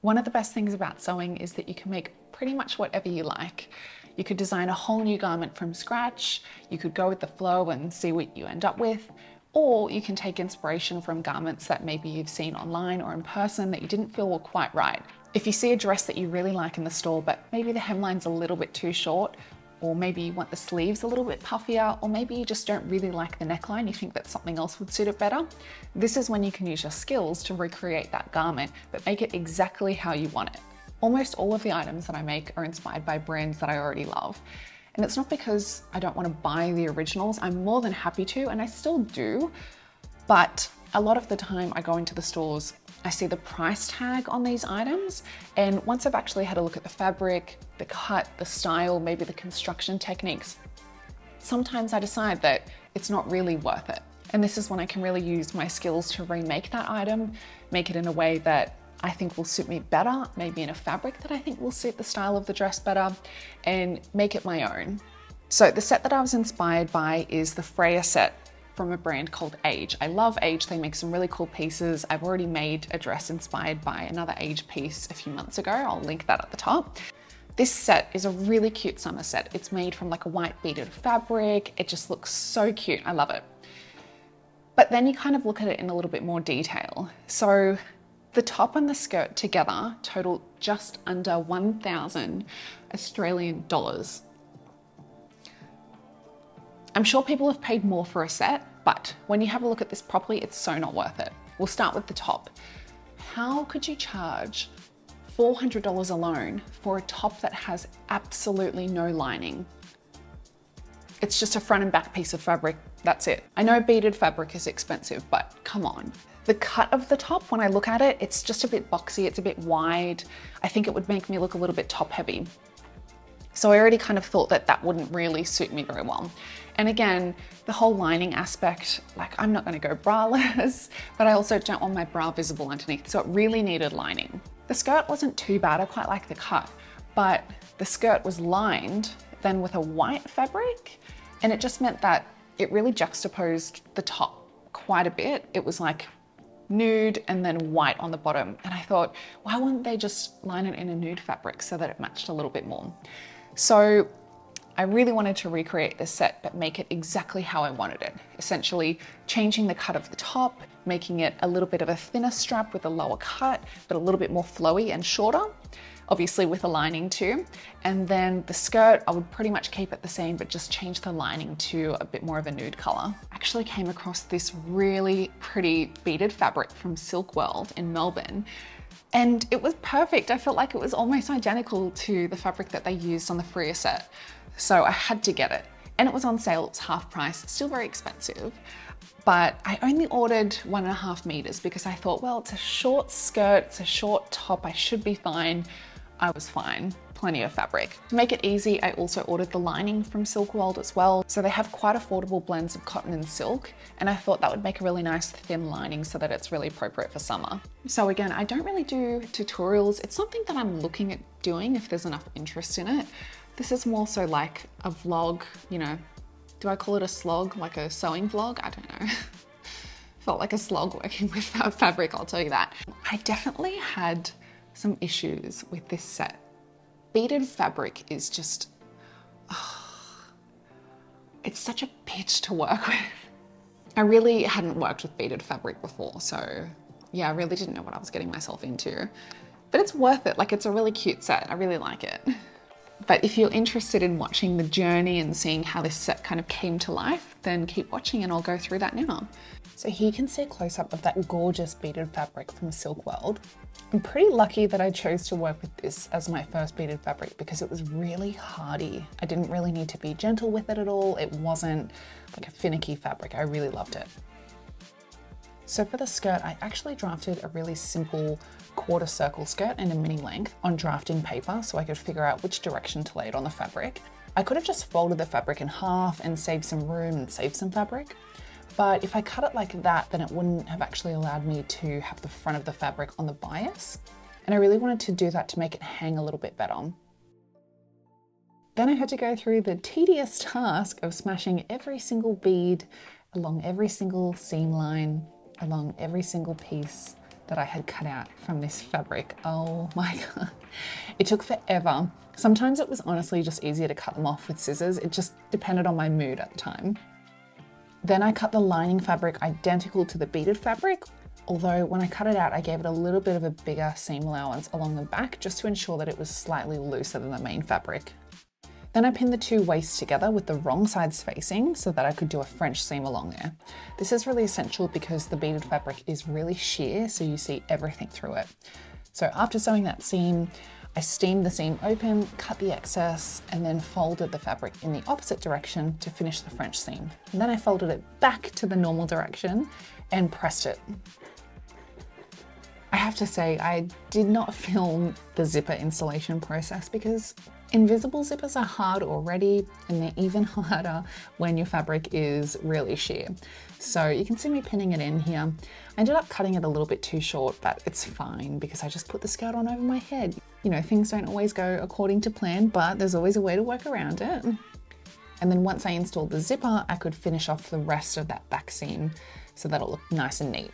One of the best things about sewing is that you can make pretty much whatever you like. You could design a whole new garment from scratch, you could go with the flow and see what you end up with, or you can take inspiration from garments that maybe you've seen online or in person that you didn't feel were quite right. If you see a dress that you really like in the store, but maybe the hemline's a little bit too short, or maybe you want the sleeves a little bit puffier, or maybe you just don't really like the neckline, you think that something else would suit it better, this is when you can use your skills to recreate that garment, but make it exactly how you want it. Almost all of the items that I make are inspired by brands that I already love. And it's not because I don't want to buy the originals, I'm more than happy to, and I still do, but a lot of the time I go into the stores, I see the price tag on these items, and once I've actually had a look at the fabric, the cut, the style, maybe the construction techniques, sometimes I decide that it's not really worth it. And this is when I can really use my skills to remake that item, make it in a way that I think will suit me better, maybe in a fabric that I think will suit the style of the dress better, and make it my own. So the set that I was inspired by is the Freya set from a brand called Age. I love Age, they make some really cool pieces. I've already made a dress inspired by another Age piece a few months ago. I'll link that at the top. This set is a really cute summer set. It's made from like a white beaded fabric. It just looks so cute, I love it. But then you kind of look at it in a little bit more detail. So the top and the skirt together total just under 1,000 Australian dollars. I'm sure people have paid more for a set, but when you have a look at this properly, it's so not worth it. We'll start with the top. How could you charge $400 alone for a top that has absolutely no lining? It's just a front and back piece of fabric, that's it. I know beaded fabric is expensive, but come on. The cut of the top, when I look at it, it's just a bit boxy, it's a bit wide. I think it would make me look a little bit top heavy. So I already kind of thought that that wouldn't really suit me very well. And again, the whole lining aspect, like I'm not gonna go braless, but I also don't want my bra visible underneath, so it really needed lining. The skirt wasn't too bad, I quite like the cut, but the skirt was lined then with a white fabric, and it just meant that it really juxtaposed the top quite a bit. It was like nude and then white on the bottom. And I thought, why wouldn't they just line it in a nude fabric so that it matched a little bit more? So I really wanted to recreate this set, but make it exactly how I wanted it. Essentially changing the cut of the top, making it a little bit of a thinner strap with a lower cut, but a little bit more flowy and shorter, obviously with a lining too. And then the skirt, I would pretty much keep it the same, but just change the lining to a bit more of a nude color. I actually came across this really pretty beaded fabric from Silk World in Melbourne, and it was perfect. I felt like it was almost identical to the fabric that they used on the Freya set. So I had to get it. And it was on sale, it was half price, still very expensive. But I only ordered 1.5 meters because I thought, well, it's a short skirt, it's a short top, I should be fine. I was fine, plenty of fabric. To make it easy, I also ordered the lining from Silk World as well. So they have quite affordable blends of cotton and silk, and I thought that would make a really nice thin lining so that it's really appropriate for summer. So again, I don't really do tutorials. It's something that I'm looking at doing if there's enough interest in it. This is more so like a vlog, you know, do I call it a slog, like a sewing vlog? I don't know. Felt like a slog working with fabric, I'll tell you that. I definitely had some issues with this set. Beaded fabric is just, it's such a bitch to work with. I really hadn't worked with beaded fabric before, so yeah, I really didn't know what I was getting myself into. But it's worth it, like it's a really cute set, I really like it. But if you're interested in watching the journey and seeing how this set kind of came to life, then keep watching and I'll go through that now. So here you can see a close-up of that gorgeous beaded fabric from Silk World. I'm pretty lucky that I chose to work with this as my first beaded fabric because it was really hardy. I didn't really need to be gentle with it at all. It wasn't like a finicky fabric. I really loved it. So for the skirt, I actually drafted a really simple quarter circle skirt and a mini length on drafting paper so I could figure out which direction to lay it on the fabric. I could have just folded the fabric in half and saved some room and saved some fabric. But if I cut it like that, then it wouldn't have actually allowed me to have the front of the fabric on the bias. And I really wanted to do that to make it hang a little bit better. Then I had to go through the tedious task of smashing every single bead along every single seam line, along every single piece that I had cut out from this fabric. Oh my God. It took forever. Sometimes it was honestly just easier to cut them off with scissors. It just depended on my mood at the time. Then I cut the lining fabric identical to the beaded fabric, although when I cut it out, I gave it a little bit of a bigger seam allowance along the back just to ensure that it was slightly looser than the main fabric. Then I pinned the two waists together with the wrong sides facing so that I could do a French seam along there. This is really essential because the beaded fabric is really sheer, so you see everything through it. So after sewing that seam, I steamed the seam open, cut the excess, and then folded the fabric in the opposite direction to finish the French seam. And then I folded it back to the normal direction and pressed it. I have to say, I did not film the zipper installation process because invisible zippers are hard already, and they're even harder when your fabric is really sheer. So you can see me pinning it in here. I ended up cutting it a little bit too short, but it's fine because I just put the skirt on over my head. You know, things don't always go according to plan, but there's always a way to work around it. And then once I installed the zipper, I could finish off the rest of that back seam so that it looked nice and neat.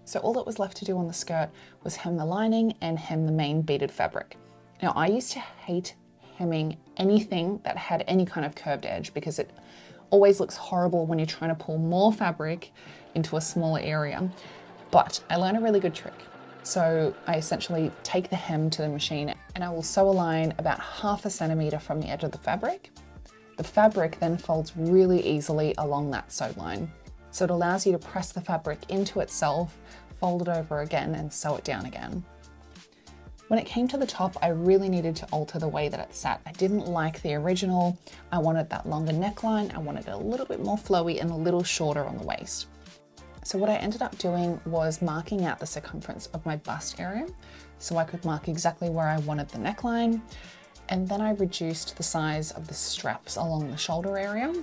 So all that was left to do on the skirt was hem the lining and hem the main beaded fabric. Now, I used to hate hemming anything that had any kind of curved edge because it always looks horrible when you're trying to pull more fabric into a smaller area. But I learned a really good trick. So I essentially take the hem to the machine and I will sew a line about 1/2 centimeter from the edge of the fabric. The fabric then folds really easily along that sewed line. So it allows you to press the fabric into itself, fold it over again and sew it down again. When it came to the top, I really needed to alter the way that it sat. I didn't like the original. I wanted that longer neckline. I wanted it a little bit more flowy and a little shorter on the waist. So what I ended up doing was marking out the circumference of my bust area so I could mark exactly where I wanted the neckline. And then I reduced the size of the straps along the shoulder area.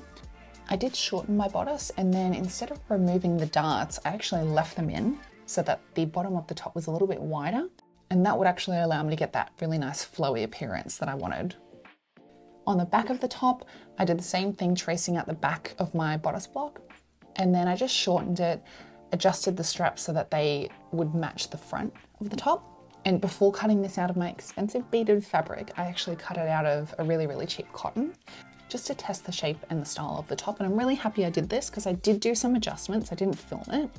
I did shorten my bodice, and then instead of removing the darts, I actually left them in so that the bottom of the top was a little bit wider. And that would actually allow me to get that really nice flowy appearance that I wanted. On the back of the top, I did the same thing, tracing out the back of my bodice block. And then I just shortened it, adjusted the straps so that they would match the front of the top. And before cutting this out of my expensive beaded fabric, I actually cut it out of a really, really cheap cotton, just to test the shape and the style of the top. And I'm really happy I did this because I did do some adjustments. I didn't film it,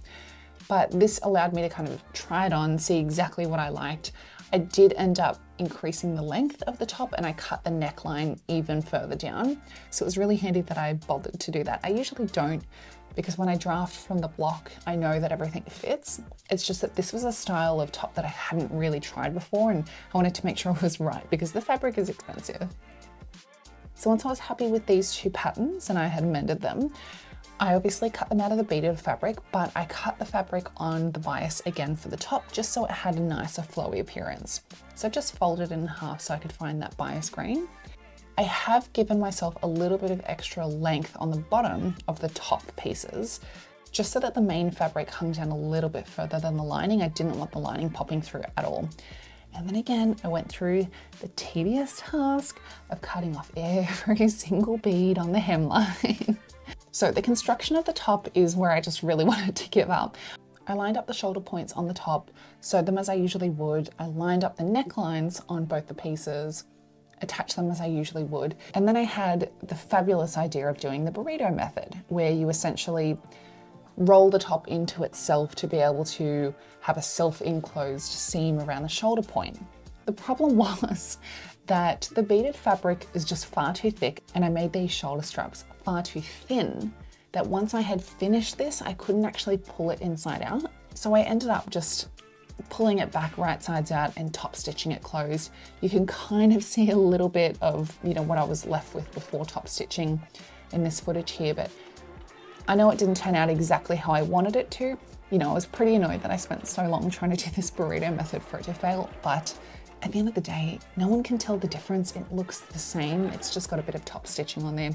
but this allowed me to kind of try it on, see exactly what I liked. I did end up increasing the length of the top and I cut the neckline even further down. So it was really handy that I bothered to do that. I usually don't, because when I draft from the block, I know that everything fits. It's just that this was a style of top that I hadn't really tried before, and I wanted to make sure it was right because the fabric is expensive. So once I was happy with these two patterns and I had mended them, I obviously cut them out of the beaded fabric, but I cut the fabric on the bias again for the top just so it had a nicer flowy appearance. So I just folded it in half so I could find that bias grain. I have given myself a little bit of extra length on the bottom of the top pieces, just so that the main fabric hung down a little bit further than the lining. I didn't want the lining popping through at all. And then again, I went through the tedious task of cutting off every single bead on the hemline. So the construction of the top is where I just really wanted to give up. I lined up the shoulder points on the top, sewed them as I usually would. I lined up the necklines on both the pieces, attached them as I usually would. And then I had the fabulous idea of doing the burrito method, where you essentially roll the top into itself to be able to have a self-enclosed seam around the shoulder point. The problem was that the beaded fabric is just far too thick, and I made these shoulder straps far too thin that once I had finished this, I couldn't actually pull it inside out. So I ended up just pulling it back right sides out and top stitching it closed. You can kind of see a little bit of, what I was left with before top stitching in this footage here, but I know it didn't turn out exactly how I wanted it to. I was pretty annoyed that I spent so long trying to do this burrito method for it to fail, but at the end of the day, no one can tell the difference. It looks the same. It's just got a bit of top stitching on there.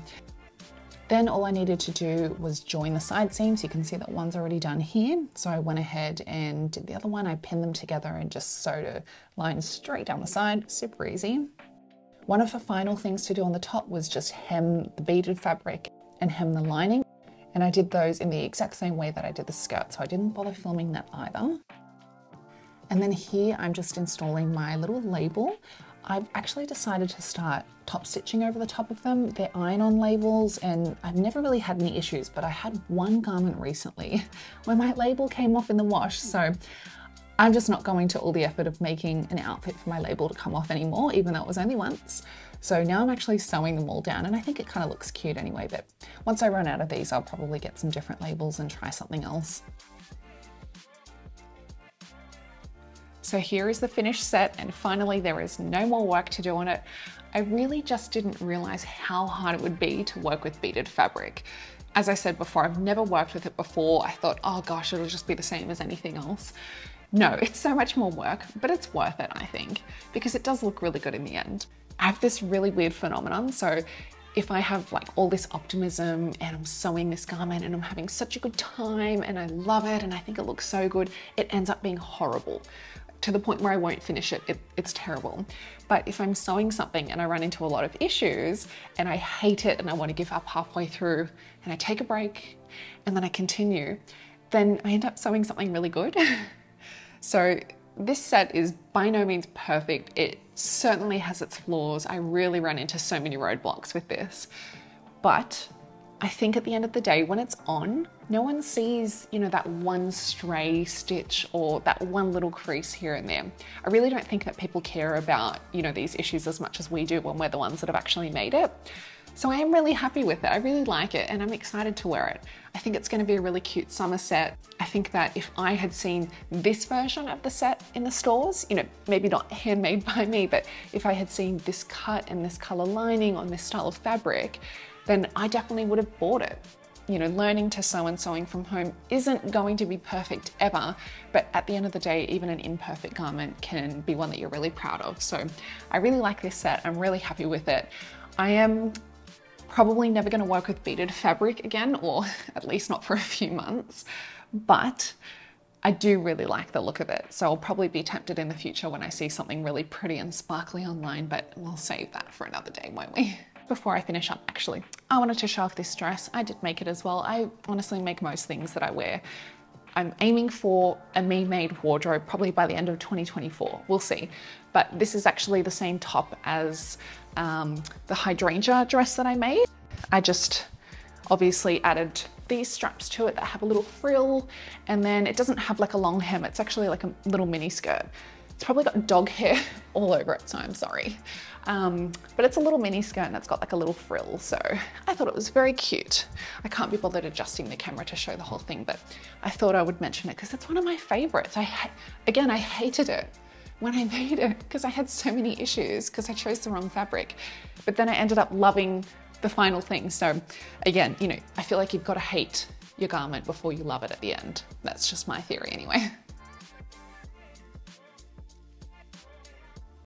Then all I needed to do was join the side seams. You can see that one's already done here. So I went ahead and did the other one. I pinned them together and just sewed a line straight down the side, super easy. One of the final things to do on the top was just hem the beaded fabric and hem the lining. And I did those in the exact same way that I did the skirt, so I didn't bother filming that either. And then here I'm just installing my little label. I've actually decided to start top stitching over the top of them. They're iron-on labels and I've never really had any issues, but I had one garment recently where my label came off in the wash. So I'm just not going to all the effort of making an outfit for my label to come off anymore, even though it was only once. So now I'm actually sewing them all down and I think it kind of looks cute anyway, but once I run out of these, I'll probably get some different labels and try something else. So here is the finished set and finally there is no more work to do on it. I really just didn't realize how hard it would be to work with beaded fabric. As I said before, I've never worked with it before. I thought, oh gosh, it'll just be the same as anything else. No, it's so much more work, but it's worth it, I think, because it does look really good in the end. I have this really weird phenomenon. So if I have like all this optimism and I'm sewing this garment and I'm having such a good time and I love it and I think it looks so good, it ends up being horrible. To the point where I won't finish it, it's terrible. But if I'm sewing something and I run into a lot of issues and I hate it and I want to give up halfway through and I take a break and then I continue, then I end up sewing something really good. So this set is by no means perfect. It certainly has its flaws. I really run into so many roadblocks with this, but I think at the end of the day, when it's on, no one sees, you know, that one stray stitch or that one little crease here and there. I really don't think that people care about, you know, these issues as much as we do when we're the ones that have actually made it. So I am really happy with it. I really like it and I'm excited to wear it. I think it's going to be a really cute summer set. I think that if I had seen this version of the set in the stores, you know, maybe not handmade by me, but if I had seen this cut and this color lining on this style of fabric, then I definitely would have bought it. You know, learning to sew and sewing from home isn't going to be perfect ever, but at the end of the day, even an imperfect garment can be one that you're really proud of. So I really like this set. I'm really happy with it. I am probably never going to work with beaded fabric again, or at least not for a few months, but I do really like the look of it. So I'll probably be tempted in the future when I see something really pretty and sparkly online, but we'll save that for another day, won't we? Before I finish up, actually, I wanted to show off this dress. I did make it as well. I honestly make most things that I wear. I'm aiming for a me-made wardrobe probably by the end of 2024. We'll see. But this is actually the same top as the hydrangea dress that I made. I just obviously added these straps to it that have a little frill, and then it doesn't have like a long hem. It's actually like a little mini skirt. It's probably got dog hair all over it, so I'm sorry. But it's a little mini skirt and it's got like a little frill, so I thought it was very cute. I can't be bothered adjusting the camera to show the whole thing, but I thought I would mention it because it's one of my favorites. Again, I hated it when I made it because I had so many issues because I chose the wrong fabric, but then I ended up loving the final thing. So again, you know, I feel like you've got to hate your garment before you love it at the end. That's just my theory anyway.